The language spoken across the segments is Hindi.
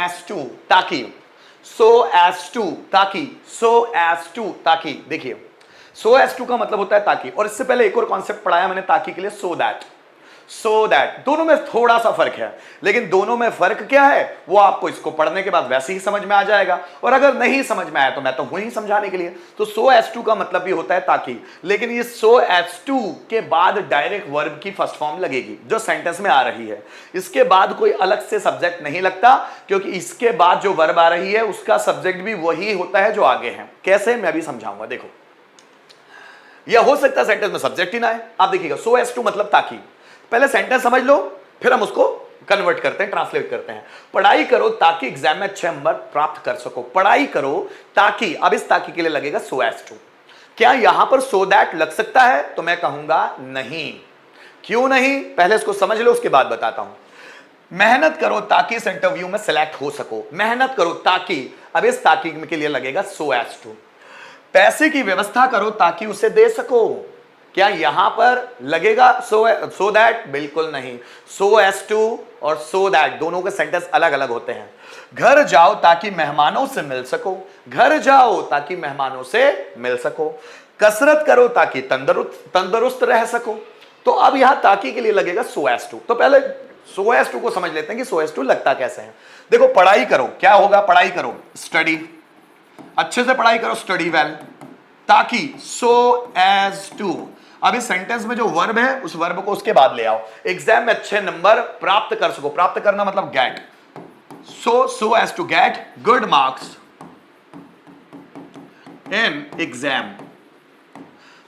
एज टू ताकि, सो एज टू ताकि, सो एज टू ताकि। देखिए सो एज टू का मतलब होता है ताकि, और इससे पहले एक और कॉन्सेप्ट पढ़ाया मैंने ताकि के लिए, सो दैट। सो दैट दोनों में थोड़ा सा फर्क है, लेकिन दोनों में फर्क क्या है वो आपको इसको पढ़ने के बाद वैसे ही समझ में आ जाएगा, और अगर नहीं समझ में आया तो मैं तो हूं ही समझाने के लिए। तो सो एज टू का मतलब भी होता है ताकि, लेकिन ये सो एज टू के बाद डायरेक्ट वर्ब की फर्स्ट फॉर्म लगेगी जो सेंटेंस में आ रही है। इसके बाद कोई अलग से सब्जेक्ट नहीं लगता, क्योंकि इसके बाद जो वर्ब आ रही है उसका सब्जेक्ट भी वही होता है जो आगे है। कैसे, मैं भी समझाऊंगा। देखो यह हो सकता है सेंटेंस में सब्जेक्ट ही ना है। आप देखिएगा सो एज टू मतलब ताकि, पहले सेंटेंस समझ लो फिर हम उसको कन्वर्ट करते हैं, ट्रांसलेट करते हैं। पढ़ाई करो ताकि एग्जाम में अच्छे नंबर प्राप्त कर सको। पढ़ाई करो ताकि, अब इस ताकि के लिए लगेगा सो एज टू। क्या यहां पर सो दैट लग सकता है? तो मैं कहूंगा नहीं। क्यों नहीं, पहले इसको समझ लो उसके बाद बताता हूं। मेहनत करो ताकि इस इंटरव्यू में सिलेक्ट हो सको। मेहनत करो ताकि, अब इस ताकि के लिए लगेगा सो एज टू। पैसे की व्यवस्था करो ताकि उसे दे सको। क्या यहां पर लगेगा सो दैट? बिल्कुल नहीं। सो एज टू और सो दैट दोनों के सेंटेंस अलग अलग होते हैं। घर जाओ ताकि मेहमानों से मिल सको। घर जाओ ताकि मेहमानों से मिल सको। कसरत करो ताकि तंदुरुस्त रह सको। तो अब यहां ताकि के लिए लगेगा सो एज टू। तो पहले सो एज टू को समझ लेते हैं कि सो एज टू लगता कैसे है। देखो पढ़ाई करो, क्या होगा? पढ़ाई करो, स्टडी, अच्छे से पढ़ाई करो, स्टडी वेल, ताकि सो एज टू। अब इस सेंटेंस में जो वर्ब है उस वर्ब को उसके बाद ले आओ, एग्जाम में अच्छे नंबर प्राप्त कर सको। प्राप्त करना मतलब get, so as to get good marks in exam.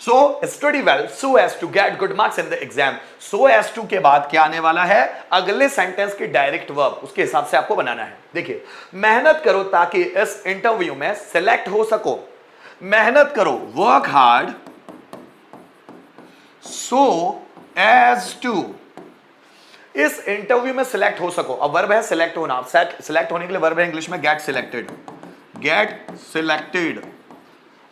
So study well so as to get good marks in the exam. So as to के बाद क्या आने वाला है? अगले सेंटेंस की डायरेक्ट वर्ब, उसके हिसाब से आपको बनाना है। देखिए मेहनत करो ताकि इस इंटरव्यू में सिलेक्ट हो सको। मेहनत करो, work hard so as to इस इंटरव्यू में सिलेक्ट हो सको। अब वर्ब है सिलेक्ट होना, सिलेक्ट होने के लिए वर्ब है इंग्लिश में गेट सिलेक्टेड। गेट सिलेक्टेड,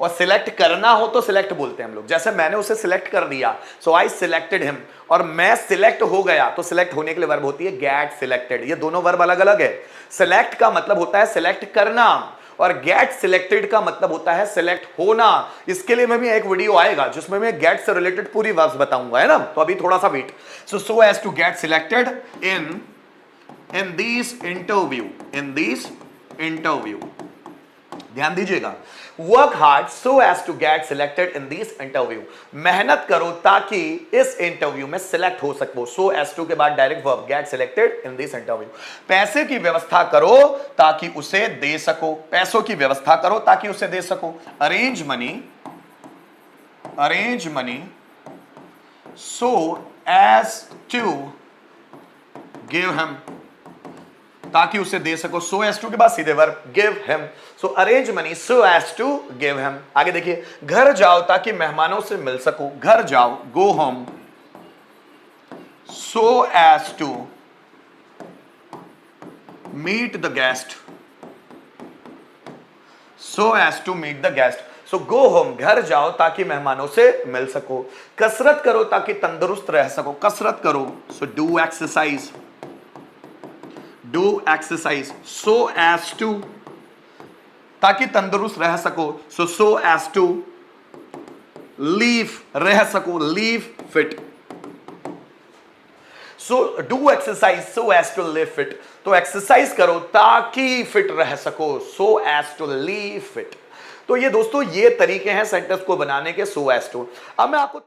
और सिलेक्ट करना हो तो सिलेक्ट बोलते हैं हम लोग। जैसे मैंने उसे सिलेक्ट कर दिया, सो आई सिलेक्टेड हिम, और मैं सिलेक्ट हो गया, तो सिलेक्ट होने के लिए वर्ब होती है गेट सिलेक्टेड। ये दोनों वर्ब अलग अलग है। सिलेक्ट का मतलब होता है सिलेक्ट करना, और गेट सिलेक्टेड का मतलब होता है सिलेक्ट होना। इसके लिए मैं भी एक वीडियो आएगा जिसमें मैं गेट से रिलेटेड पूरी वर्ब्स बताऊंगा, है ना? तो अभी थोड़ा सा wait. So as to get selected in this interview, ध्यान दीजिएगा। Work hard so as to get selected in this interview. मेहनत करो ताकि इस इंटरव्यू में सिलेक्ट हो सको। सो एज टू के बाद direct verb gate selected in this interview. पैसे की व्यवस्था करो ताकि उसे दे सको। पैसों की व्यवस्था करो ताकि उसे दे सको। Arrange money so as to give him, ताकि उसे दे सको। सो एज टू के बाद सीधे verb give him. So arrange money so as to give him. आगे देखिए, घर जाओ ताकि मेहमानों से मिल सको। घर जाओ, go home so as to meet the guest. So as to meet the guest. So go home, घर जाओ ताकि मेहमानों से मिल सको। कसरत करो ताकि तंदुरुस्त रह सको। कसरत करो, so do exercise, do exercise so as to, ताकि तंदुरुस्त रह सको। सो एज टू लीव, रह सको, live fit. So do exercise so as to live fit. तो एक्सरसाइज करो ताकि फिट रह सको। So as to live fit. तो ये दोस्तों ये तरीके हैं सेंटेंस को बनाने के, सो एज टू। अब मैं आपको